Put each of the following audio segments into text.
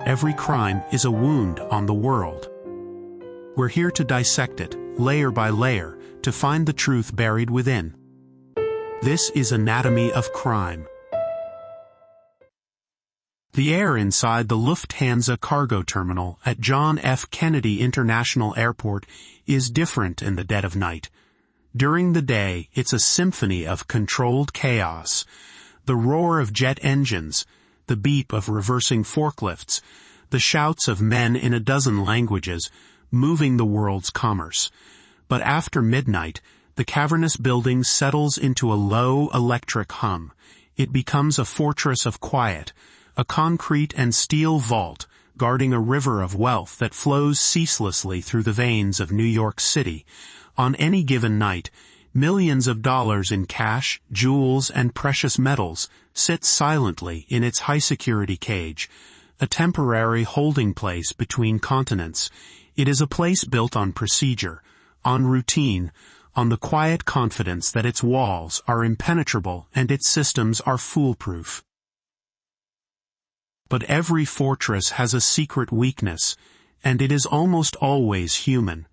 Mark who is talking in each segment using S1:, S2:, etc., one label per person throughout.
S1: every crime is a wound on the world. We're here to dissect it, layer by layer, to find the truth buried within. This is Anatomy of Crime. The air inside the Lufthansa cargo terminal at John F. Kennedy International Airport is different in the dead of night. During the day, it's a symphony of controlled chaos. The roar of jet engines, the beep of reversing forklifts, the shouts of men in a dozen languages, moving the world's commerce. But after midnight, the cavernous building settles into a low electric hum. It becomes a fortress of quiet, a concrete and steel vault guarding a river of wealth that flows ceaselessly through the veins of New York City. On any given night, millions of dollars in cash, jewels, and precious metals sit silently in its high-security cage, a temporary holding place between continents. It is a place built on procedure, on routine, on the quiet confidence that its walls are impenetrable and its systems are foolproof. But every fortress has a secret weakness, and it is almost always human.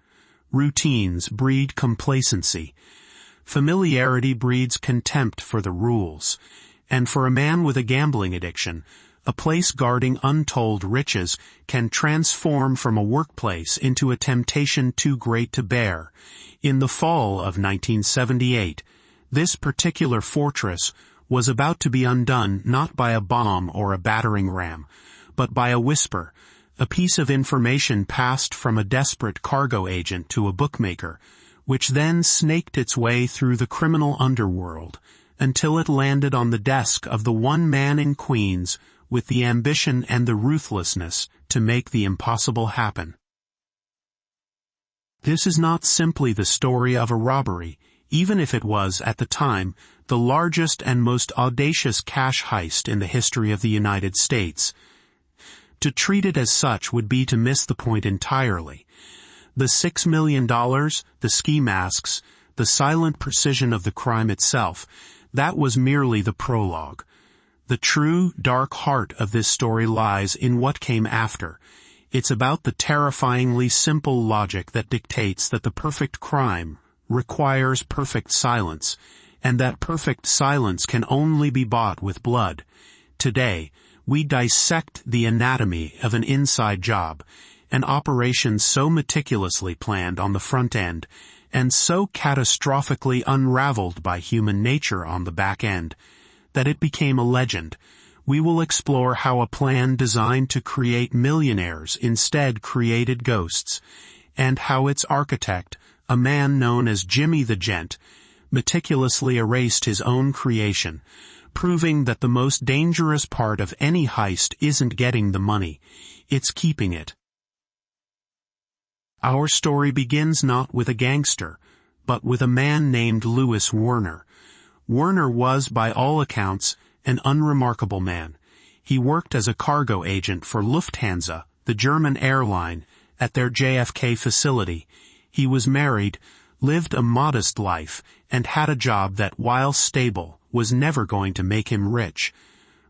S1: Routines breed complacency. Familiarity breeds contempt for the rules. And for a man with a gambling addiction, a place guarding untold riches can transform from a workplace into a temptation too great to bear. In the fall of 1978, this particular fortress was about to be undone not by a bomb or a battering ram, but by a whisper, a piece of information passed from a desperate cargo agent to a bookmaker, which then snaked its way through the criminal underworld until it landed on the desk of the one man in Queens with the ambition and the ruthlessness to make the impossible happen. This is not simply the story of a robbery, even if it was, at the time, the largest and most audacious cash heist in the history of the United States. To treat it as such would be to miss the point entirely. The $6 million, the ski masks, the silent precision of the crime itself, that was merely the prologue. The true, dark heart of this story lies in what came after. It's about the terrifyingly simple logic that dictates that the perfect crime requires perfect silence, and that perfect silence can only be bought with blood. Today, we dissect the anatomy of an inside job, an operation so meticulously planned on the front end, and so catastrophically unraveled by human nature on the back end, that it became a legend. We will explore how a plan designed to create millionaires instead created ghosts, and how its architect, a man known as Jimmy the Gent, meticulously erased his own creation, proving that the most dangerous part of any heist isn't getting the money, it's keeping it. Our story begins not with a gangster, but with a man named Louis Werner. Werner was, by all accounts, an unremarkable man. He worked as a cargo agent for Lufthansa, the German airline, at their JFK facility. He was married, lived a modest life, and had a job that, while stable, was never going to make him rich.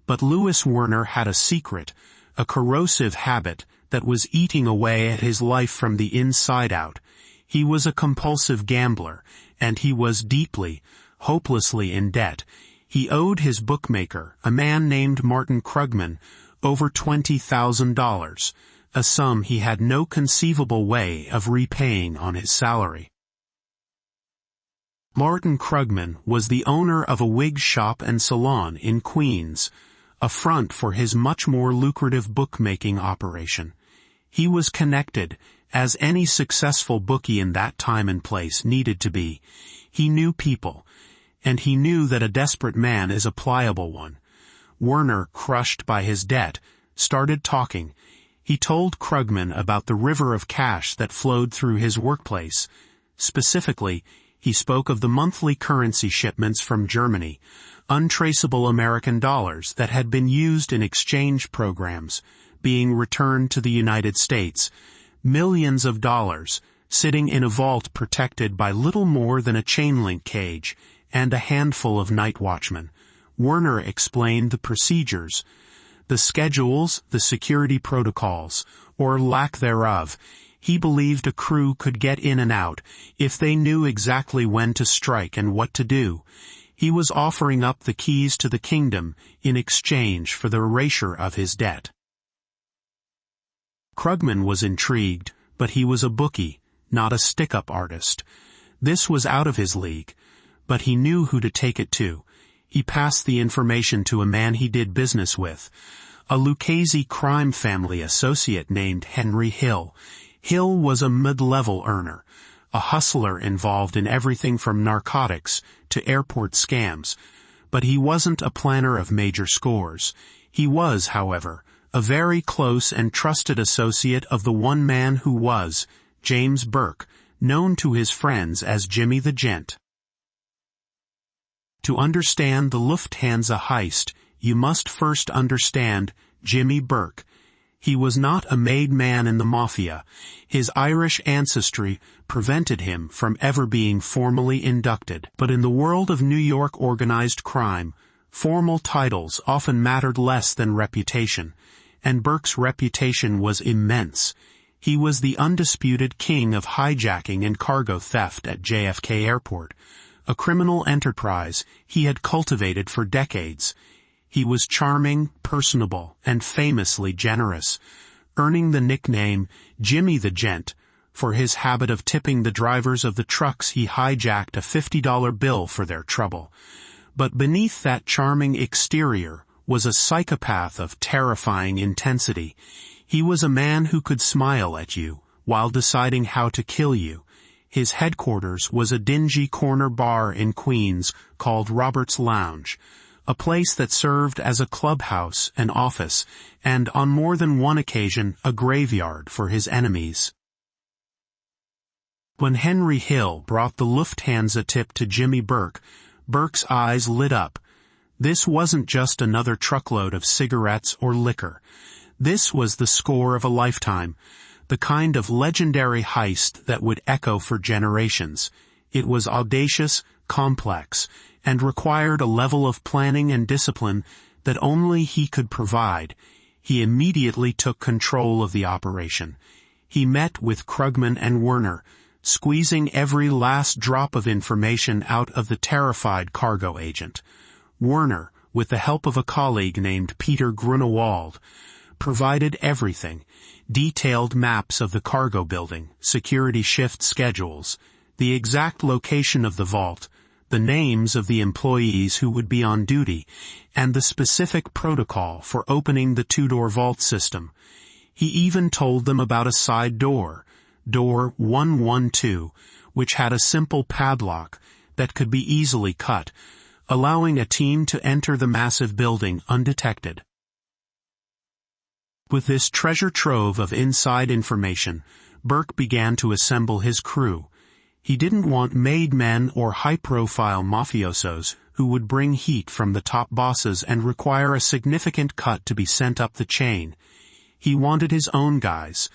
S1: But Louis Werner had a secret, a corrosive habit that was eating away at his life from the inside out. He was a compulsive gambler, and he was deeply, hopelessly in debt. He owed his bookmaker, a man named Martin Krugman, over $20,000, a sum he had no conceivable way of repaying on his salary. Martin Krugman was the owner of a wig shop and salon in Queens, a front for his much more lucrative bookmaking operation. He was connected, as any successful bookie in that time and place needed to be. He knew people, and he knew that a desperate man is a pliable one. Werner, crushed by his debt, started talking. He told Krugman about the river of cash that flowed through his workplace. Specifically, he spoke of the monthly currency shipments from Germany, untraceable American dollars that had been used in exchange programs, being returned to the United States, millions of dollars, sitting in a vault protected by little more than a chain-link cage, and a handful of night watchmen. Werner explained the procedures. The schedules, the security protocols, or lack thereof. He believed a crew could get in and out if they knew exactly when to strike and what to do. He was offering up the keys to the kingdom in exchange for the erasure of his debt. Krugman was intrigued, but he was a bookie, not a stick-up artist. This was out of his league, but he knew who to take it to. He passed the information to a man he did business with, a Lucchese crime family associate named Henry Hill. Hill was a mid-level earner, a hustler involved in everything from narcotics to airport scams, but he wasn't a planner of major scores. He was, however, a very close and trusted associate of the one man who was, James Burke, known to his friends as Jimmy the Gent. To understand the Lufthansa heist, you must first understand Jimmy Burke. He was not a made man in the mafia. His Irish ancestry prevented him from ever being formally inducted. But in the world of New York organized crime, formal titles often mattered less than reputation, and Burke's reputation was immense. He was the undisputed king of hijacking and cargo theft at JFK Airport, a criminal enterprise he had cultivated for decades. He was charming, personable, and famously generous, earning the nickname Jimmy the Gent for his habit of tipping the drivers of the trucks he hijacked a $50 bill for their trouble. But beneath that charming exterior was a psychopath of terrifying intensity. He was a man who could smile at you while deciding how to kill you. His headquarters was a dingy corner bar in Queens called Robert's Lounge, a place that served as a clubhouse, an office, and on more than one occasion a graveyard for his enemies. When Henry Hill brought the Lufthansa tip to Jimmy Burke, Burke's eyes lit up. This wasn't just another truckload of cigarettes or liquor. This was the score of a lifetime, the kind of legendary heist that would echo for generations. It was audacious, complex, and required a level of planning and discipline that only he could provide. He immediately took control of the operation. He met with Krugman and Werner, squeezing every last drop of information out of the terrified cargo agent. Werner, with the help of a colleague named Peter Grunewald, provided everything: detailed maps of the cargo building, security shift schedules, the exact location of the vault, the names of the employees who would be on duty, and the specific protocol for opening the two-door vault system. He even told them about a side door, door 112, which had a simple padlock that could be easily cut, allowing a team to enter the massive building undetected. With this treasure trove of inside information, Burke began to assemble his crew. He didn't want made men or high-profile mafiosos who would bring heat from the top bosses and require a significant cut to be sent up the chain. He wanted his own guys,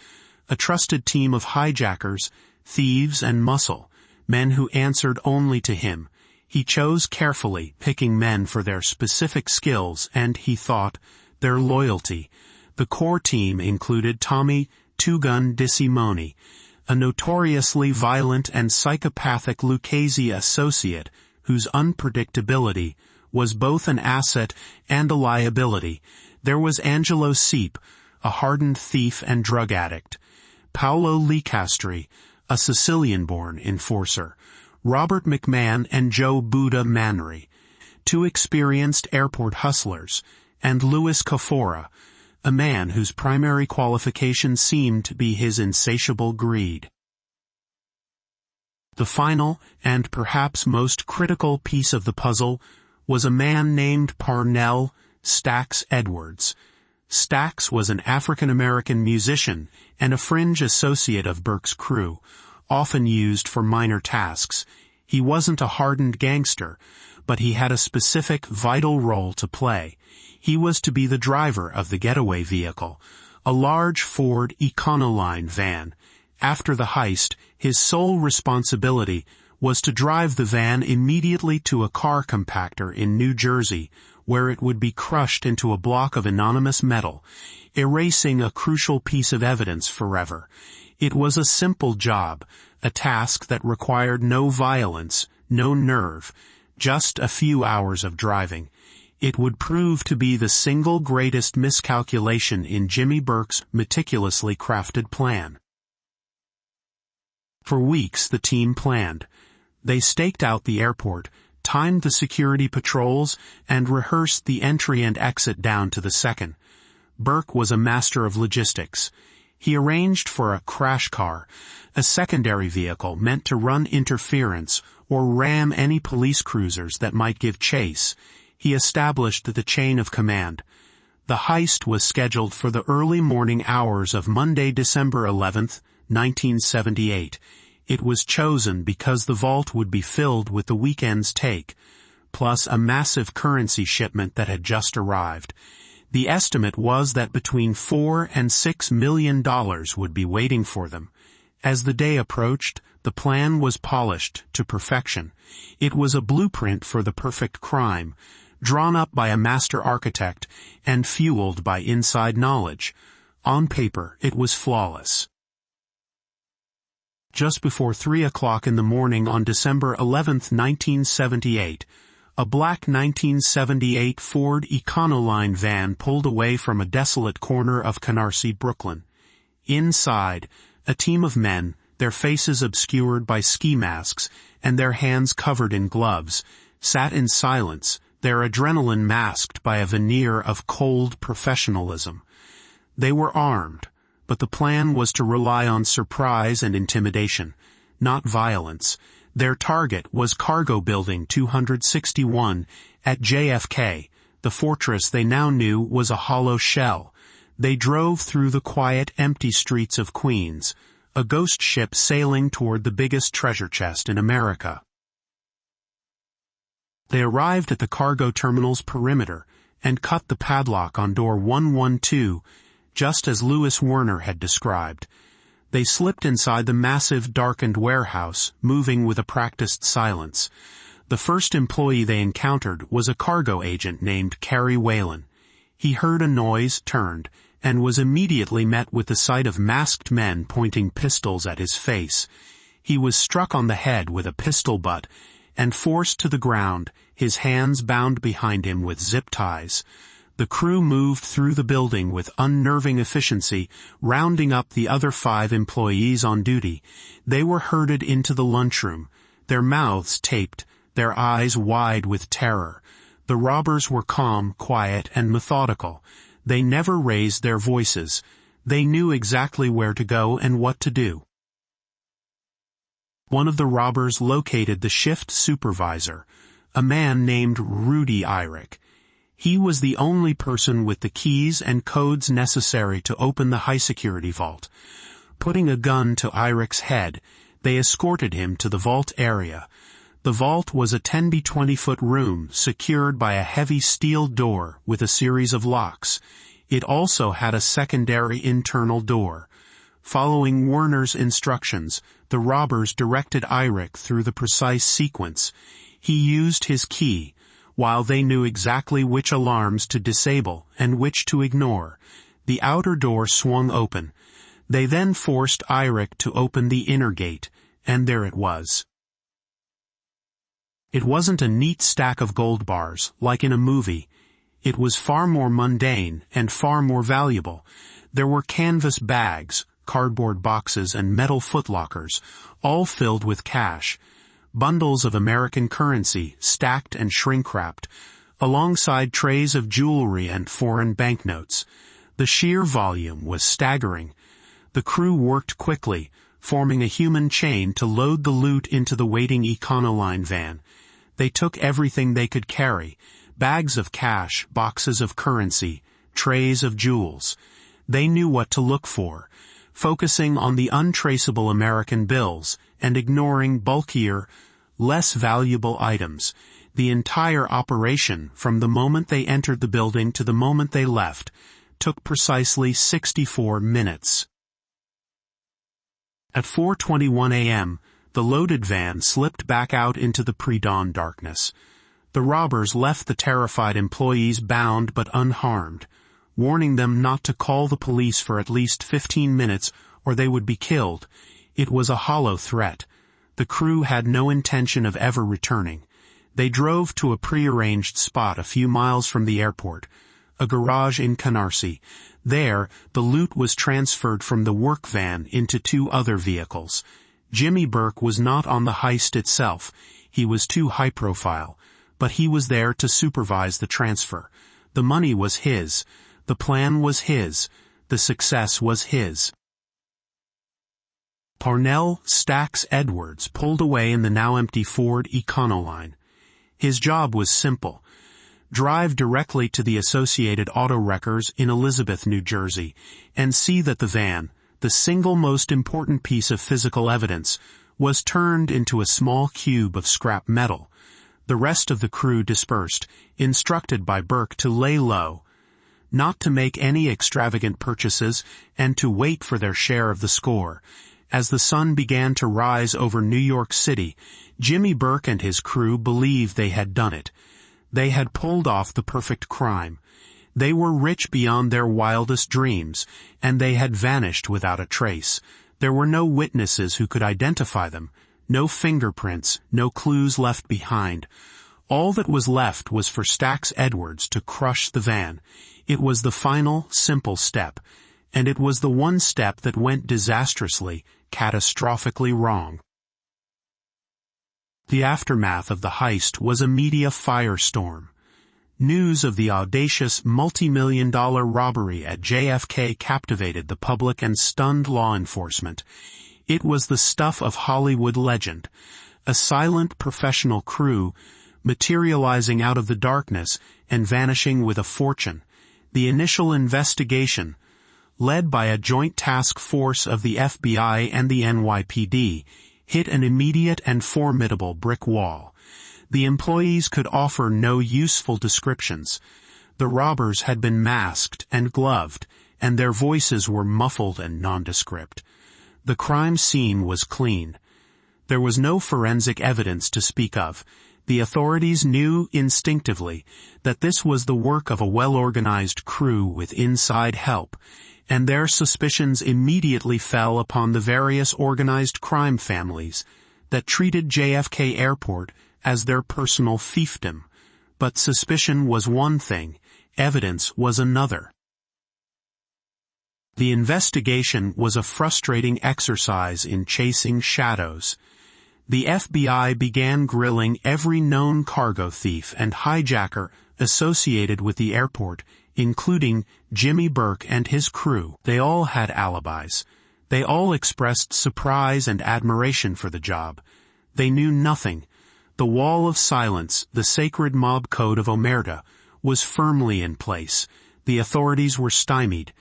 S1: a trusted team of hijackers, thieves, and muscle, men who answered only to him. He chose carefully, picking men for their specific skills and, he thought, their loyalty. The core team included Tommy Two-Gun DeSimone, a notoriously violent and psychopathic Lucchese associate whose unpredictability was both an asset and a liability. There was Angelo Seep, a hardened thief and drug addict; Paolo Licastri, a Sicilian-born enforcer; Robert McMahon and Joe Buddha Manry, two experienced airport hustlers; and Louis Cafora, a man whose primary qualification seemed to be his insatiable greed. The final, and perhaps most critical piece of the puzzle, was a man named Parnell Stax Edwards. Stax was an African-American musician and a fringe associate of Burke's crew, often used for minor tasks. He wasn't a hardened gangster, but he had a specific, vital role to play. He was to be the driver of the getaway vehicle, a large Ford Econoline van. After the heist, his sole responsibility was to drive the van immediately to a car compactor in New Jersey, where it would be crushed into a block of anonymous metal, erasing a crucial piece of evidence forever. It was a simple job, a task that required no violence, no nerve, just a few hours of driving. It would prove to be the single greatest miscalculation in Jimmy Burke's meticulously crafted plan. For weeks the team planned. They staked out the airport, timed the security patrols, and rehearsed the entry and exit down to the second. Burke was a master of logistics. He arranged for a crash car, a secondary vehicle meant to run interference or ram any police cruisers that might give chase. He established the chain of command. The heist was scheduled for the early morning hours of Monday, December 11th, 1978. It was chosen because the vault would be filled with the weekend's take, plus a massive currency shipment that had just arrived. The estimate was that between $4 and $6 million would be waiting for them. As the day approached, the plan was polished to perfection. It was a blueprint for the perfect crime, drawn up by a master architect and fueled by inside knowledge. On paper, it was flawless. Just before 3 o'clock in the morning on December 11, 1978, a black 1978 Ford Econoline van pulled away from a desolate corner of Canarsie, Brooklyn. Inside, a team of men, their faces obscured by ski masks and their hands covered in gloves, sat in silence, their adrenaline masked by a veneer of cold professionalism. They were armed, but the plan was to rely on surprise and intimidation, not violence. Their target was Cargo Building 261 at JFK. The fortress they now knew was a hollow shell. They drove through the quiet, empty streets of Queens, a ghost ship sailing toward the biggest treasure chest in America. They arrived at the cargo terminal's perimeter and cut the padlock on door 112, just as Louis Werner had described. They slipped inside the massive, darkened warehouse, moving with a practiced silence. The first employee they encountered was a cargo agent named Carrie Whalen. He heard a noise, turned, and was immediately met with the sight of masked men pointing pistols at his face. He was struck on the head with a pistol butt and forced to the ground, his hands bound behind him with zip ties. The crew moved through the building with unnerving efficiency, rounding up the other 5 employees on duty. They were herded into the lunchroom, their mouths taped, their eyes wide with terror. The robbers were calm, quiet, and methodical. They never raised their voices. They knew exactly where to go and what to do. One of the robbers located the shift supervisor, a man named Rudy Eyrich. He was the only person with the keys and codes necessary to open the high-security vault. Putting a gun to Eyrich's head, they escorted him to the vault area. The vault was a 10 by 20-foot room secured by a heavy steel door with a series of locks. It also had a secondary internal door. Following Werner's instructions, the robbers directed Eyrich through the precise sequence. He used his key, while they knew exactly which alarms to disable and which to ignore. The outer door swung open. They then forced Eyrich to open the inner gate, and there it was. It wasn't a neat stack of gold bars, like in a movie. It was far more mundane and far more valuable. There were canvas bags, cardboard boxes, and metal footlockers, all filled with cash. Bundles of American currency, stacked and shrink-wrapped, alongside trays of jewelry and foreign banknotes. The sheer volume was staggering. The crew worked quickly, forming a human chain to load the loot into the waiting Econoline van. They took everything they could carry, bags of cash, boxes of currency, trays of jewels. They knew what to look for, focusing on the untraceable American bills and ignoring bulkier, less valuable items. The entire operation, from the moment they entered the building to the moment they left, took precisely 64 minutes. At 4:21 a.m., the loaded van slipped back out into the pre-dawn darkness. The robbers left the terrified employees bound but unharmed, warning them not to call the police for at least 15 minutes or they would be killed. It was a hollow threat. The crew had no intention of ever returning. They drove to a prearranged spot a few miles from the airport, a garage in Canarsie. There, the loot was transferred from the work van into 2 other vehicles. Jimmy Burke was not on the heist itself. He was too high profile, but he was there to supervise the transfer. The money was his. The plan was his. The success was his. Parnell Stax Edwards pulled away in the now empty Ford Econoline. His job was simple. Drive directly to the Associated Auto Wreckers in Elizabeth, New Jersey, and see that the van, the single most important piece of physical evidence, was turned into a small cube of scrap metal. The rest of the crew dispersed, instructed by Burke to lay low, not to make any extravagant purchases, and to wait for their share of the score. As the sun began to rise over New York City, Jimmy Burke and his crew believed they had done it. They had pulled off the perfect crime. They were rich beyond their wildest dreams, and they had vanished without a trace. There were no witnesses who could identify them, no fingerprints, no clues left behind. All that was left was for Stax Edwards to crush the van. It was the final, simple step, and it was the one step that went disastrously, catastrophically wrong. The aftermath of the heist was a media firestorm. News of the audacious multi-million-dollar robbery at JFK captivated the public and stunned law enforcement. It was the stuff of Hollywood legend, a silent professional crew materializing out of the darkness and vanishing with a fortune. The initial investigation, led by a joint task force of the FBI and the NYPD, hit an immediate and formidable brick wall. The employees could offer no useful descriptions. The robbers had been masked and gloved, and their voices were muffled and nondescript. The crime scene was clean. There was no forensic evidence to speak of. The authorities knew instinctively that this was the work of a well-organized crew with inside help, and their suspicions immediately fell upon the various organized crime families that treated JFK Airport as their personal fiefdom. But suspicion was one thing, evidence was another. The investigation was a frustrating exercise in chasing shadows. The FBI began grilling every known cargo thief and hijacker associated with the airport, including Jimmy Burke and his crew. They all had alibis. They all expressed surprise and admiration for the job. They knew nothing. The wall of silence, the sacred mob code of Omerta, was firmly in place. The authorities were stymied.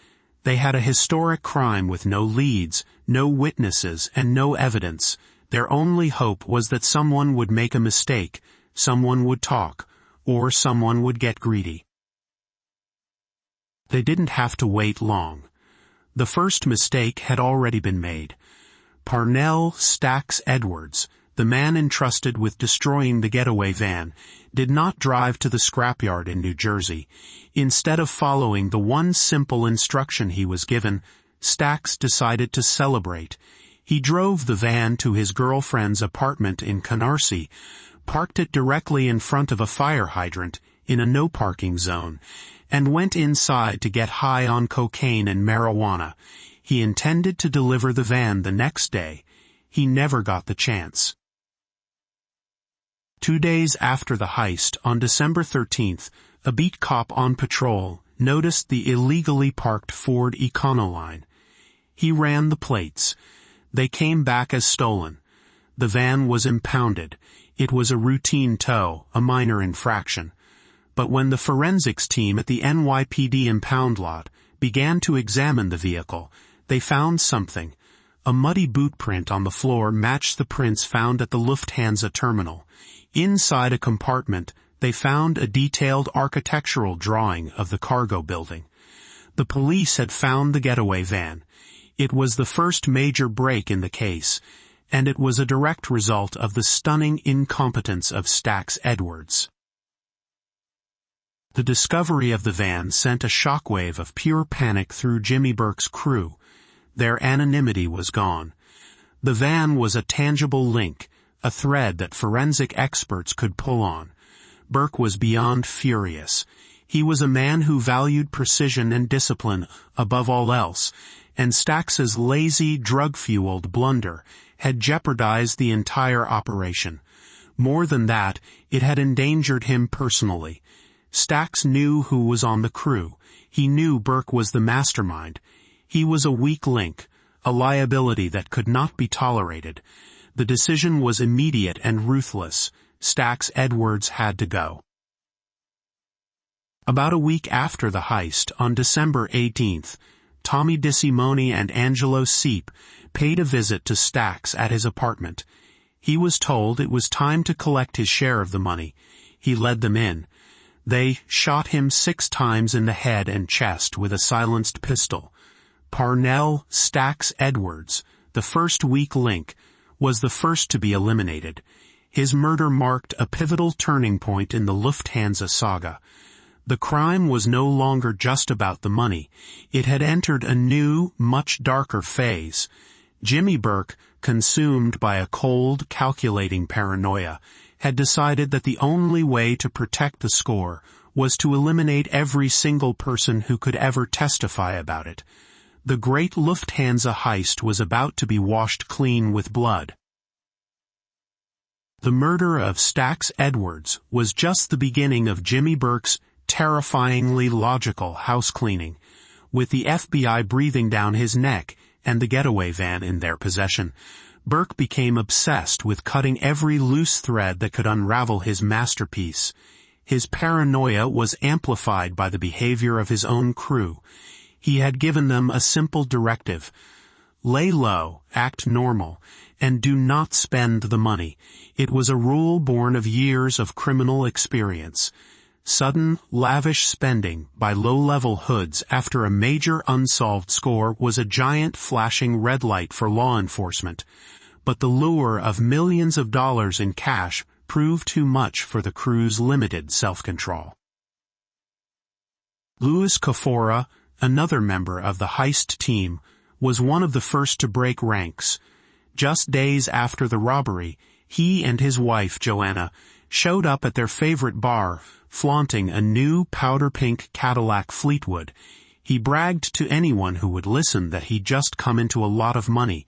S1: They had a historic crime with no leads, no witnesses, and no evidence. Their only hope was that someone would make a mistake, someone would talk, or someone would get greedy. They didn't have to wait long. The first mistake had already been made. Parnell Stax Edwards, the man entrusted with destroying the getaway van, did not drive to the scrapyard in New Jersey. Instead of following the one simple instruction he was given, Stax decided to celebrate. He drove the van to his girlfriend's apartment in Canarsie, parked it directly in front of a fire hydrant in a no-parking zone, and went inside to get high on cocaine and marijuana. He intended to deliver the van the next day. He never got the chance. 2 days after the heist, on December 13th, a beat cop on patrol noticed the illegally parked Ford Econoline. He ran the plates. They came back as stolen. The van was impounded. It was a routine tow, a minor infraction. But when the forensics team at the NYPD impound lot began to examine the vehicle, they found something. A muddy boot print on the floor matched the prints found at the Lufthansa terminal. Inside a compartment, they found a detailed architectural drawing of the cargo building. The police had found the getaway van. It was the first major break in the case, and it was a direct result of the stunning incompetence of Stax Edwards. The discovery of the van sent a shockwave of pure panic through Jimmy Burke's crew. Their anonymity was gone. The van was a tangible link, a thread that forensic experts could pull on. Burke was beyond furious. He was a man who valued precision and discipline above all else, and Stacks's lazy, drug-fueled blunder had jeopardized the entire operation. More than that, it had endangered him personally. Stacks knew who was on the crew. He knew Burke was the mastermind. He was a weak link, a liability that could not be tolerated. The decision was immediate and ruthless. Stacks Edwards had to go. About a week after the heist, on December 18th, Tommy DeSimone and Angelo Seep paid a visit to Stacks at his apartment. He was told it was time to collect his share of the money. He led them in. They shot him 6 times in the head and chest with a silenced pistol. Parnell Stacks Edwards, the first weak link, was the first to be eliminated. His murder marked a pivotal turning point in the Lufthansa saga. The crime was no longer just about the money. It had entered a new, much darker phase. Jimmy Burke, consumed by a cold, calculating paranoia, had decided that the only way to protect the score was to eliminate every single person who could ever testify about it. The great Lufthansa heist was about to be washed clean with blood. The murder of Stacks Edwards was just the beginning of Jimmy Burke's terrifyingly logical house cleaning. With the FBI breathing down his neck and the getaway van in their possession, Burke became obsessed with cutting every loose thread that could unravel his masterpiece. His paranoia was amplified by the behavior of his own crew. He had given them a simple directive: lay low, act normal, and do not spend the money. It was a rule born of years of criminal experience. Sudden, lavish spending by low-level hoods after a major unsolved score was a giant flashing red light for law enforcement. But the lure of millions of dollars in cash proved too much for the crew's limited self-control. Louis Kafora, another member of the heist team, was one of the first to break ranks. Just days after the robbery, he and his wife, Joanna, showed up at their favorite bar, flaunting a new powder-pink Cadillac Fleetwood. He bragged to anyone who would listen that he'd just come into a lot of money.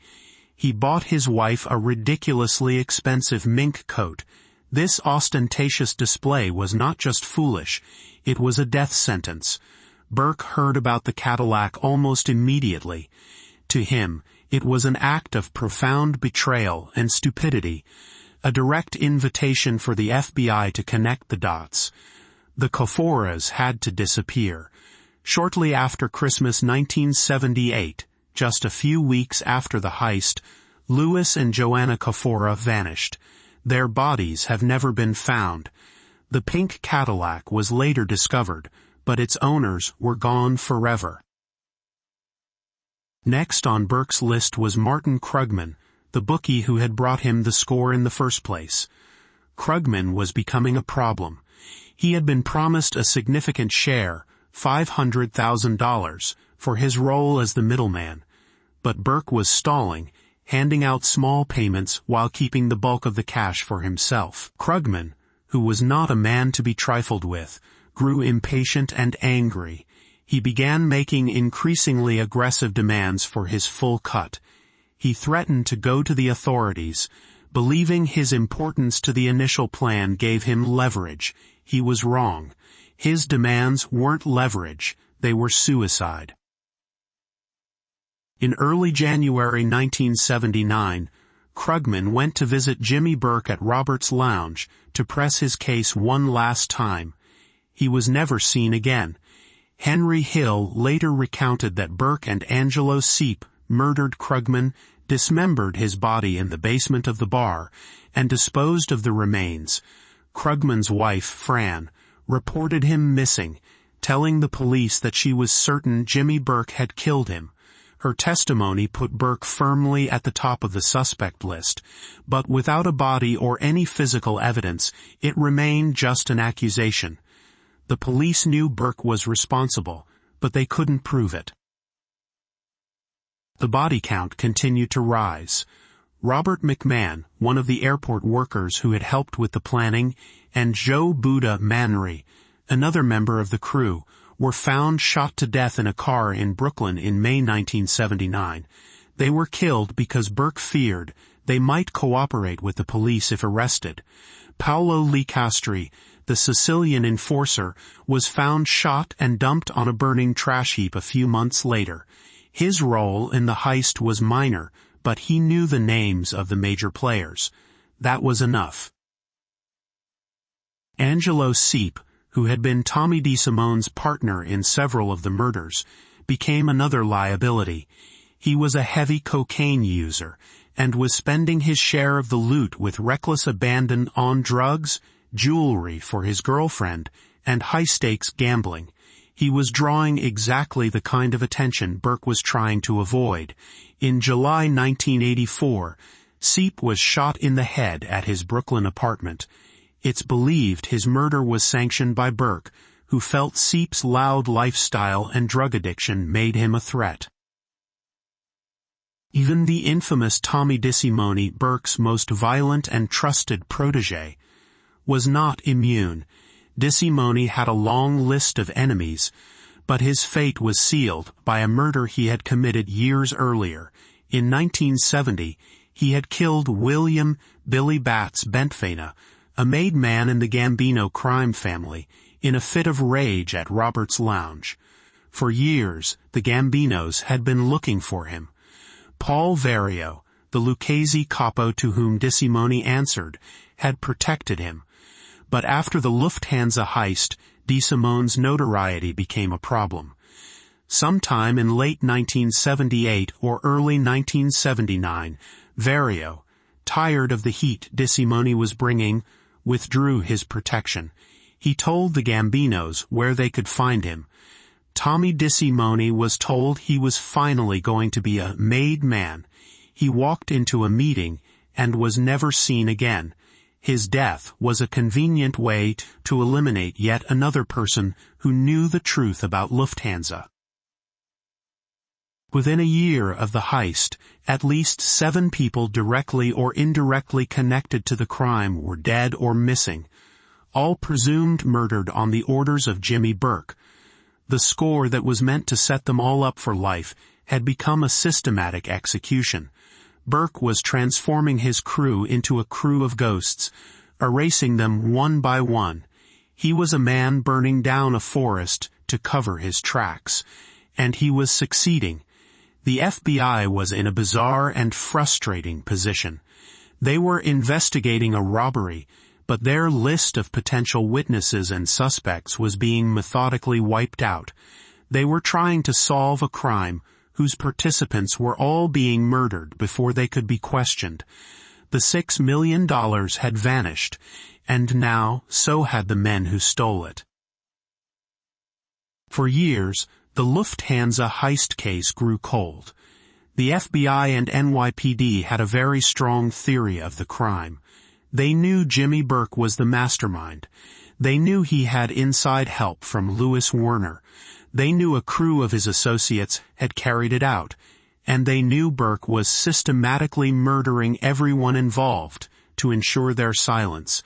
S1: He bought his wife a ridiculously expensive mink coat. This ostentatious display was not just foolish, it was a death sentence. Burke heard about the Cadillac almost immediately. To him, it was an act of profound betrayal and stupidity, a direct invitation for the FBI to connect the dots. The Kaforas had to disappear. Shortly after Christmas 1978, just a few weeks after the heist, Louis and Joanna Kafora vanished. Their bodies have never been found. The pink Cadillac was later discovered, but its owners were gone forever. Next on Burke's list was Martin Krugman, the bookie who had brought him the score in the first place. Krugman was becoming a problem. He had been promised a significant share, $500,000, for his role as the middleman. But Burke was stalling, handing out small payments while keeping the bulk of the cash for himself. Krugman, who was not a man to be trifled with, grew impatient and angry. He began making increasingly aggressive demands for his full cut. He threatened to go to the authorities, believing his importance to the initial plan gave him leverage. He was wrong. His demands weren't leverage, they were suicide. In early January 1979, Krugman went to visit Jimmy Burke at Robert's Lounge to press his case one last time. He was never seen again. Henry Hill later recounted that Burke and Angelo Seep murdered Krugman, dismembered his body in the basement of the bar, and disposed of the remains. Krugman's wife, Fran, reported him missing, telling the police that she was certain Jimmy Burke had killed him. Her testimony put Burke firmly at the top of the suspect list, but without a body or any physical evidence, it remained just an accusation. The police knew Burke was responsible, but they couldn't prove it. The body count continued to rise. Robert McMahon, one of the airport workers who had helped with the planning, and Joe Buddha Manry, another member of the crew, were found shot to death in a car in Brooklyn in May 1979. They were killed because Burke feared they might cooperate with the police if arrested. Paolo Licastri, the Sicilian enforcer, was found shot and dumped on a burning trash heap a few months later. His role in the heist was minor, but he knew the names of the major players. That was enough. Angelo Seep, who had been Tommy DeSimone's partner in several of the murders, became another liability. He was a heavy cocaine user, and was spending his share of the loot with reckless abandon on drugs, jewelry for his girlfriend, and high-stakes gambling. He was drawing exactly the kind of attention Burke was trying to avoid. In July 1984, Seep was shot in the head at his Brooklyn apartment. It's believed his murder was sanctioned by Burke, who felt Seep's loud lifestyle and drug addiction made him a threat. Even the infamous Tommy DeSimone, Burke's most violent and trusted protégé, was not immune. DeSimone had a long list of enemies, but his fate was sealed by a murder he had committed years earlier. In 1970, he had killed William Billy Bats Bentfena, a made man in the Gambino crime family, in a fit of rage at Robert's Lounge. For years, the Gambinos had been looking for him. Paul Vario, the Lucchese capo to whom DeSimone answered, had protected him. But after the Lufthansa heist, DeSimone's notoriety became a problem. Sometime in late 1978 or early 1979, Vario, tired of the heat DeSimone was bringing, withdrew his protection. He told the Gambinos where they could find him. Tommy DeSimone was told he was finally going to be a made man. He walked into a meeting and was never seen again. His death was a convenient way to eliminate yet another person who knew the truth about Lufthansa. Within a year of the heist, at least 7 people directly or indirectly connected to the crime were dead or missing, all presumed murdered on the orders of Jimmy Burke. The score that was meant to set them all up for life had become a systematic execution. Burke was transforming his crew into a crew of ghosts, erasing them one by one. He was a man burning down a forest to cover his tracks, and he was succeeding. The FBI was in a bizarre and frustrating position. They were investigating a robbery, but their list of potential witnesses and suspects was being methodically wiped out. They were trying to solve a crime whose participants were all being murdered before they could be questioned. The $6 million had vanished, and now so had the men who stole it. For years, the Lufthansa heist case grew cold. The FBI and NYPD had a very strong theory of the crime. They knew Jimmy Burke was the mastermind. They knew he had inside help from Louis Werner. They knew a crew of his associates had carried it out. And they knew Burke was systematically murdering everyone involved to ensure their silence.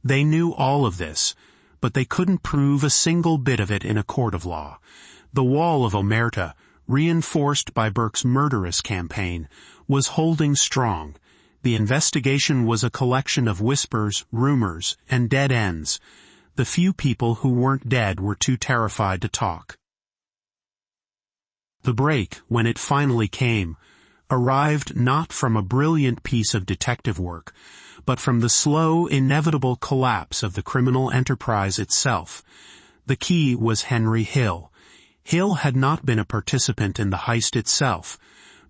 S1: They knew all of this, but they couldn't prove a single bit of it in a court of law. The wall of omerta, reinforced by Burke's murderous campaign, was holding strong. The investigation was a collection of whispers, rumors, and dead ends. The few people who weren't dead were too terrified to talk. The break, when it finally came, arrived not from a brilliant piece of detective work, but from the slow, inevitable collapse of the criminal enterprise itself. The key was Henry Hill. Hill had not been a participant in the heist itself.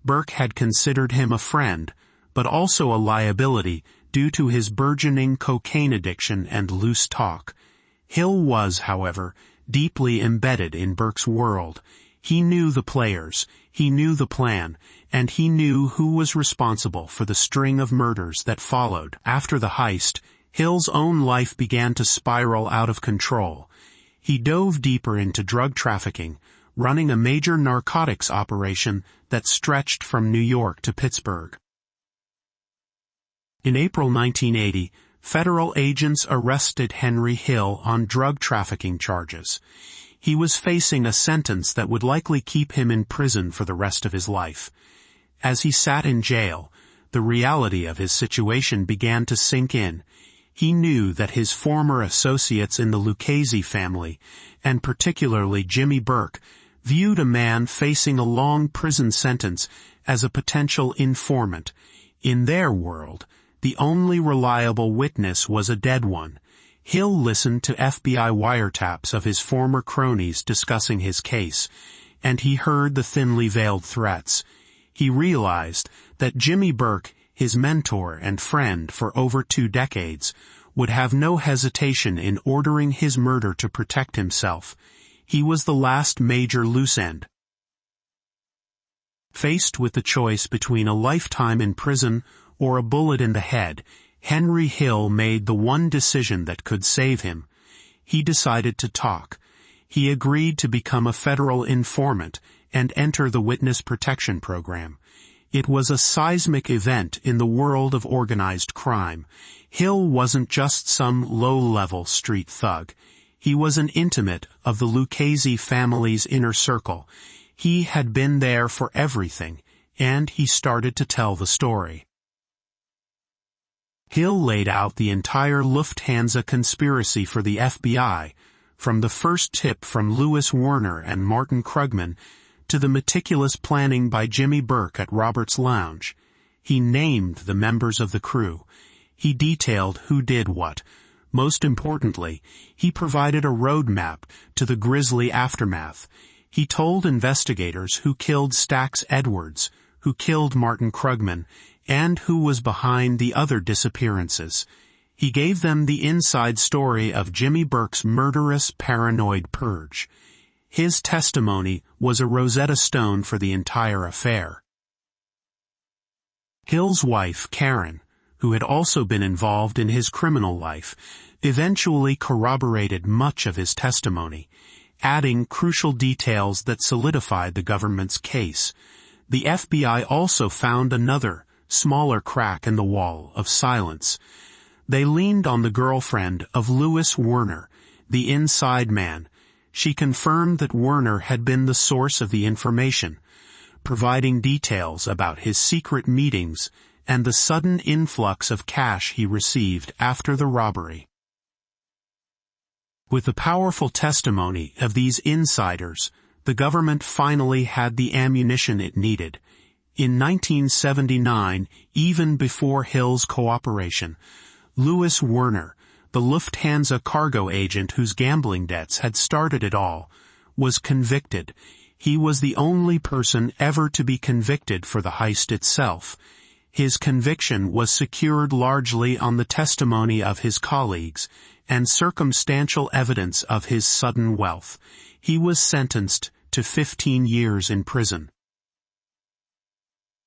S1: Burke had considered him a friend, but also a liability due to his burgeoning cocaine addiction and loose talk. Hill was, however, deeply embedded in Burke's world. He knew the players, he knew the plan, and he knew who was responsible for the string of murders that followed. After the heist, Hill's own life began to spiral out of control. He dove deeper into drug trafficking, running a major narcotics operation that stretched from New York to Pittsburgh. In April 1980, federal agents arrested Henry Hill on drug trafficking charges. He was facing a sentence that would likely keep him in prison for the rest of his life. As he sat in jail, the reality of his situation began to sink in. He knew that his former associates in the Lucchese family, and particularly Jimmy Burke, viewed a man facing a long prison sentence as a potential informant. In their world, the only reliable witness was a dead one. Hill listened to FBI wiretaps of his former cronies discussing his case, and he heard the thinly veiled threats. He realized that Jimmy Burke, his mentor and friend for over 2 decades, would have no hesitation in ordering his murder to protect himself. He was the last major loose end. Faced with the choice between a lifetime in prison or a bullet in the head, Henry Hill made the one decision that could save him. He decided to talk. He agreed to become a federal informant and enter the Witness Protection Program. It was a seismic event in the world of organized crime. Hill wasn't just some low-level street thug. He was an intimate of the Lucchese family's inner circle. He had been there for everything, and he started to tell the story. Hill laid out the entire Lufthansa conspiracy for the FBI, from the first tip from Louis Werner and Martin Krugman to the meticulous planning by Jimmy Burke at Robert's Lounge. He named the members of the crew. He detailed who did what. Most importantly, he provided a roadmap to the grisly aftermath. He told investigators who killed Stax Edwards, who killed Martin Krugman, and who was behind the other disappearances. He gave them the inside story of Jimmy Burke's murderous, paranoid purge. His testimony was a Rosetta Stone for the entire affair. Hill's wife, Karen, who had also been involved in his criminal life, eventually corroborated much of his testimony, adding crucial details that solidified the government's case. The FBI also found another, smaller crack in the wall of silence. They leaned on the girlfriend of Louis Werner, the inside man. She confirmed that Werner had been the source of the information, providing details about his secret meetings and the sudden influx of cash he received after the robbery. With the powerful testimony of these insiders, the government finally had the ammunition it needed. In 1979, even before Hill's cooperation, Louis Werner, the Lufthansa cargo agent whose gambling debts had started it all, was convicted. He was the only person ever to be convicted for the heist itself. His conviction was secured largely on the testimony of his colleagues and circumstantial evidence of his sudden wealth. He was sentenced to 15 years in prison.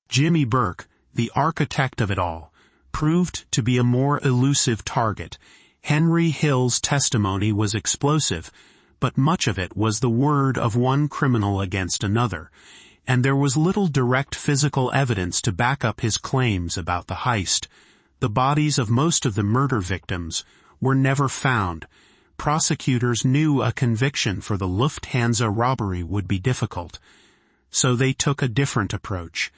S1: Jimmy Burke, the architect of it all, proved to be a more elusive target. Henry Hill's testimony was explosive, but much of it was the word of one criminal against another, and there was little direct physical evidence to back up his claims about the heist. The bodies of most of the murder victims were never found. Prosecutors knew a conviction for the Lufthansa robbery would be difficult, so they took a different approach.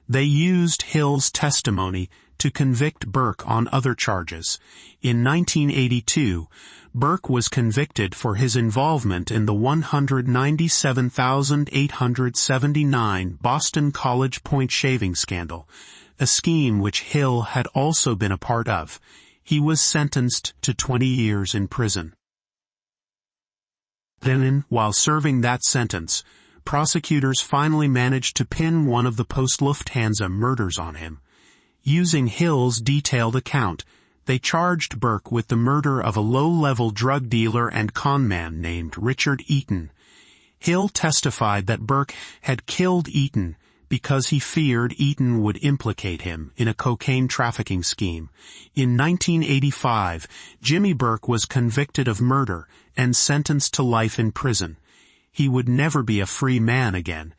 S1: They used Hill's testimony to convict Burke on other charges. In 1982, Burke was convicted for his involvement in the $197,879 Boston College Point shaving scandal, a scheme which Hill had also been a part of. He was sentenced to 20 years in prison. Then, while serving that sentence, prosecutors finally managed to pin one of the post-Lufthansa murders on him. Using Hill's detailed account, they charged Burke with the murder of a low-level drug dealer and conman named Richard Eaton. Hill testified that Burke had killed Eaton because he feared Eaton would implicate him in a cocaine trafficking scheme. In 1985, Jimmy Burke was convicted of murder and sentenced to life in prison. He would never be a free man again.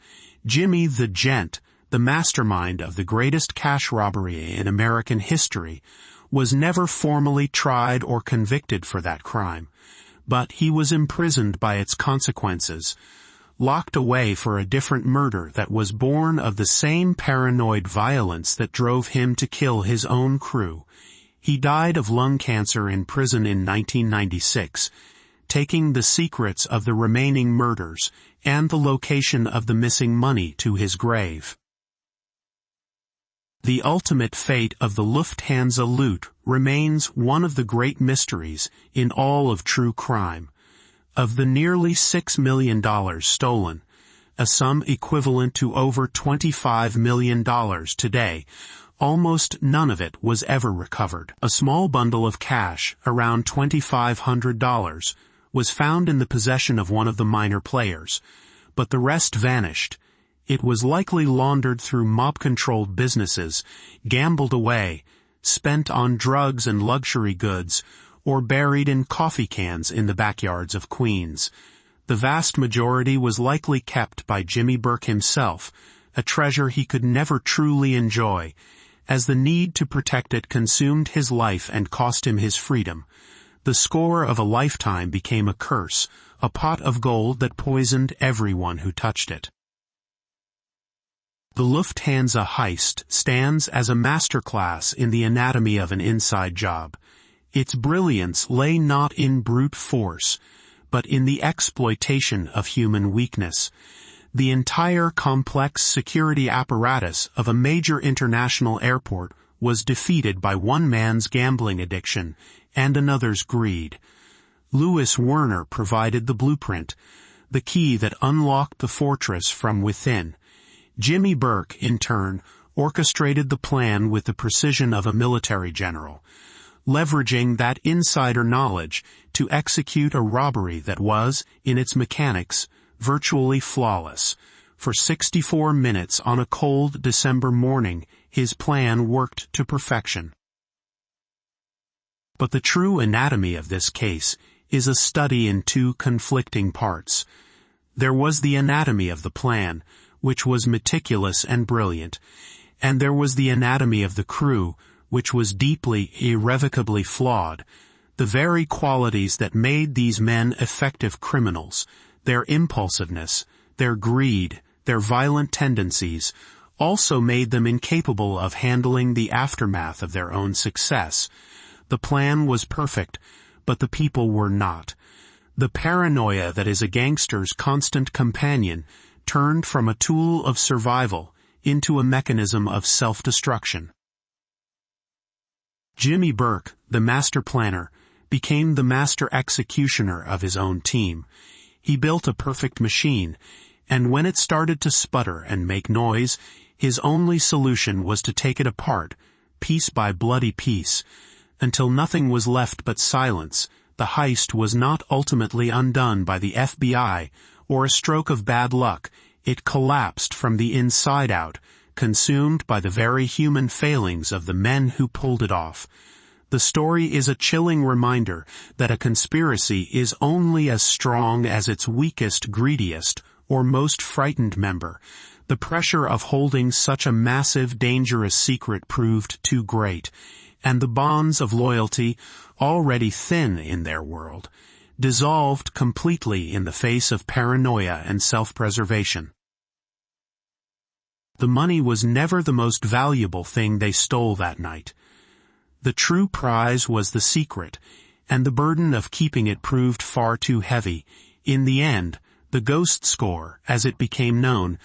S1: Jimmy the Gent, the mastermind of the greatest cash robbery in American history, was never formally tried or convicted for that crime, but he was imprisoned by its consequences, locked away for a different murder that was born of the same paranoid violence that drove him to kill his own crew. He died of lung cancer in prison in 1996, taking the secrets of the remaining murders and the location of the missing money to his grave. The ultimate fate of the Lufthansa loot remains one of the great mysteries in all of true crime. Of the nearly $6 million stolen, a sum equivalent to over $25 million today, almost none of it was ever recovered. A small bundle of cash, around $2,500, was found in the possession of one of the minor players, but the rest vanished. It was likely laundered through mob-controlled businesses, gambled away, spent on drugs and luxury goods, or buried in coffee cans in the backyards of Queens. The vast majority was likely kept by Jimmy Burke himself, a treasure he could never truly enjoy, as the need to protect it consumed his life and cost him his freedom. The score of a lifetime became a curse, a pot of gold that poisoned everyone who touched it. The Lufthansa heist stands as a masterclass in the anatomy of an inside job. Its brilliance lay not in brute force, but in the exploitation of human weakness. The entire complex security apparatus of a major international airport was defeated by one man's gambling addiction and another's greed. Louis Werner provided the blueprint, the key that unlocked the fortress from within. Jimmy Burke, in turn, orchestrated the plan with the precision of a military general, leveraging that insider knowledge to execute a robbery that was, in its mechanics, virtually flawless. For 64 minutes on a cold December morning, his plan worked to perfection. But the true anatomy of this case is a study in two conflicting parts. There was the anatomy of the plan, which was meticulous and brilliant, and there was the anatomy of the crew, which was deeply, irrevocably flawed. The very qualities that made these men effective criminals, their impulsiveness, their greed, their violent tendencies, also made them incapable of handling the aftermath of their own success. The plan was perfect, but the people were not. The paranoia that is a gangster's constant companion turned from a tool of survival into a mechanism of self-destruction. Jimmy Burke, the master planner, became the master executioner of his own team. He built a perfect machine, and when it started to sputter and make noise, his only solution was to take it apart, piece by bloody piece, until nothing was left but silence. The heist was not ultimately undone by the FBI or a stroke of bad luck. It collapsed from the inside out, consumed by the very human failings of the men who pulled it off. The story is a chilling reminder that a conspiracy is only as strong as its weakest, greediest, or most frightened member. The pressure of holding such a massive, dangerous secret proved too great, and the bonds of loyalty, already thin in their world, dissolved completely in the face of paranoia and self-preservation. The money was never the most valuable thing they stole that night. The true prize was the secret, and the burden of keeping it proved far too heavy. In the end, the ghost score, as it became known,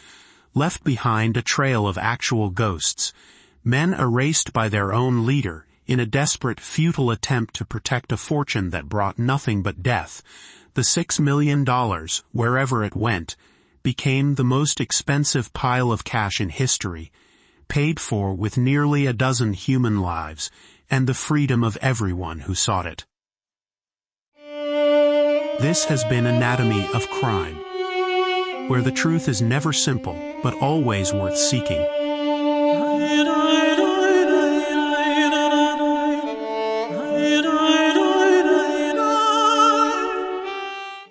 S1: left behind a trail of actual ghosts, men erased by their own leader in a desperate, futile attempt to protect a fortune that brought nothing but death. The $6 million, wherever it went, became the most expensive pile of cash in history, paid for with nearly a dozen human lives and the freedom of everyone who sought it. This has been Anatomy of Crime. where the truth is never simple, but always worth seeking.